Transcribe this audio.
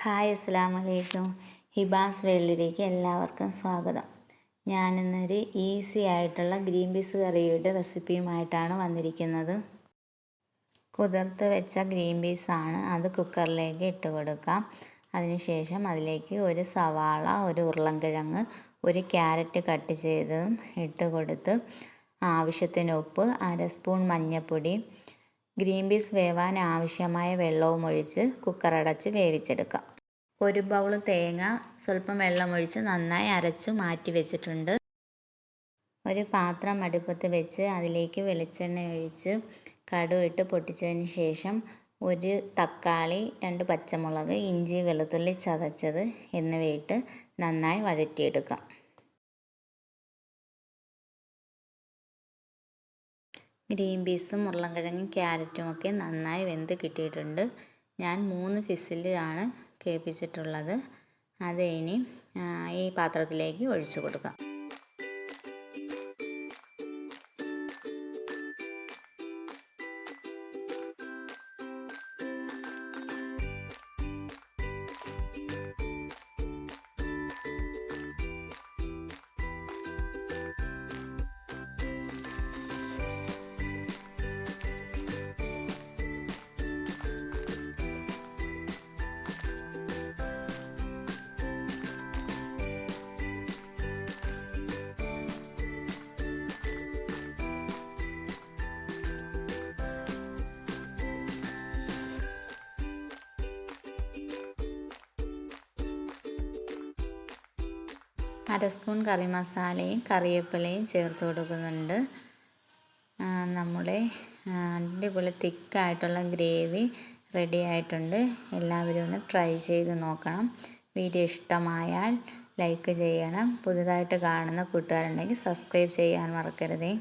Hi അസ്സലാമു അലൈക്കും. ഹിബാസ് വേൾഡിലേക്ക് എല്ലാവർക്കും സ്വാഗതം. ഞാനിന്നൊരു ഈസി ആയിട്ടുള്ള ഗ്രീൻ പീസ് കറിയുടെ റെസിപ്പിയുമായിട്ടാണ് വന്നിരിക്കുന്നത്. കുതിർത്ത് വെച്ച ഗ്രീൻ പീസാണ്. അത് കുക്കറിലേക്ക് ഇട്ട് കൊടുക്കാം. അതിനുശേഷം അതിലേക്ക് ഒരു സവാള, ഒരു ഉരുളൻകിഴങ്ങ്, ഒരു ക്യാരറ്റ് കട്ട് ചെയ്തതും ഇട്ട് കൊടുത്ത് ആവശ്യത്തിന് ഉപ്പ്, 1 സ്പൂൺ മഞ്ഞൾപ്പൊടി, ഗ്രീൻ പീസ് വേവാൻ ആവശ്യമായ വെള്ളവും ഒഴിച്ച് കുക്കറടച്ച് വേവിച്ചെടുക്കാം. ഒരു ബൗൾ തേങ്ങ സ്വല്പം വെള്ളമൊഴിച്ച് നന്നായി അരച്ച് മാറ്റി വെച്ചിട്ടുണ്ട്. ഒരു പാത്രം അടുപ്പത്ത് വെച്ച് അതിലേക്ക് വെളിച്ചെണ്ണ ഒഴിച്ച് കടുക് ഇട്ട് പൊട്ടിച്ചതിന് ശേഷം ഒരു തക്കാളി, 2 പച്ചമുളക്, ഇഞ്ചി വെളുത്തുള്ളി ചതച്ചത് എന്നിവയിട്ട് നന്നായി വഴറ്റിയെടുക്കാം. ഗ്രീൻ പീസും ഉരുളൻകിഴങ്ങും ക്യാരറ്റും ഒക്കെ നന്നായി വെന്ത് കിട്ടിയിട്ടുണ്ട്. ഞാൻ 3 വിസിലാണ് കേൾപ്പിച്ചിട്ടുള്ളത്. അത് ഇനി ഈ പാത്രത്തിലേക്ക് ഒഴിച്ചു കൊടുക്കാം. അര സ്പൂൺ കറി മസാലയും കറിവേപ്പിലയും ചേർത്ത് കൊടുക്കുന്നുണ്ട്. നമ്മുടെ അടിപൊളി തിക്കായിട്ടുള്ള ഗ്രേവി റെഡി ആയിട്ടുണ്ട്. എല്ലാവരും ഒന്ന് ട്രൈ ചെയ്ത് നോക്കണം. വീഡിയോ ഇഷ്ടമായാൽ ലൈക്ക് ചെയ്യണം. പുതുതായിട്ട് കാണുന്ന കൂട്ടുകാരുണ്ടെങ്കിൽ സബ്സ്ക്രൈബ് ചെയ്യാൻ മറക്കരുതേ.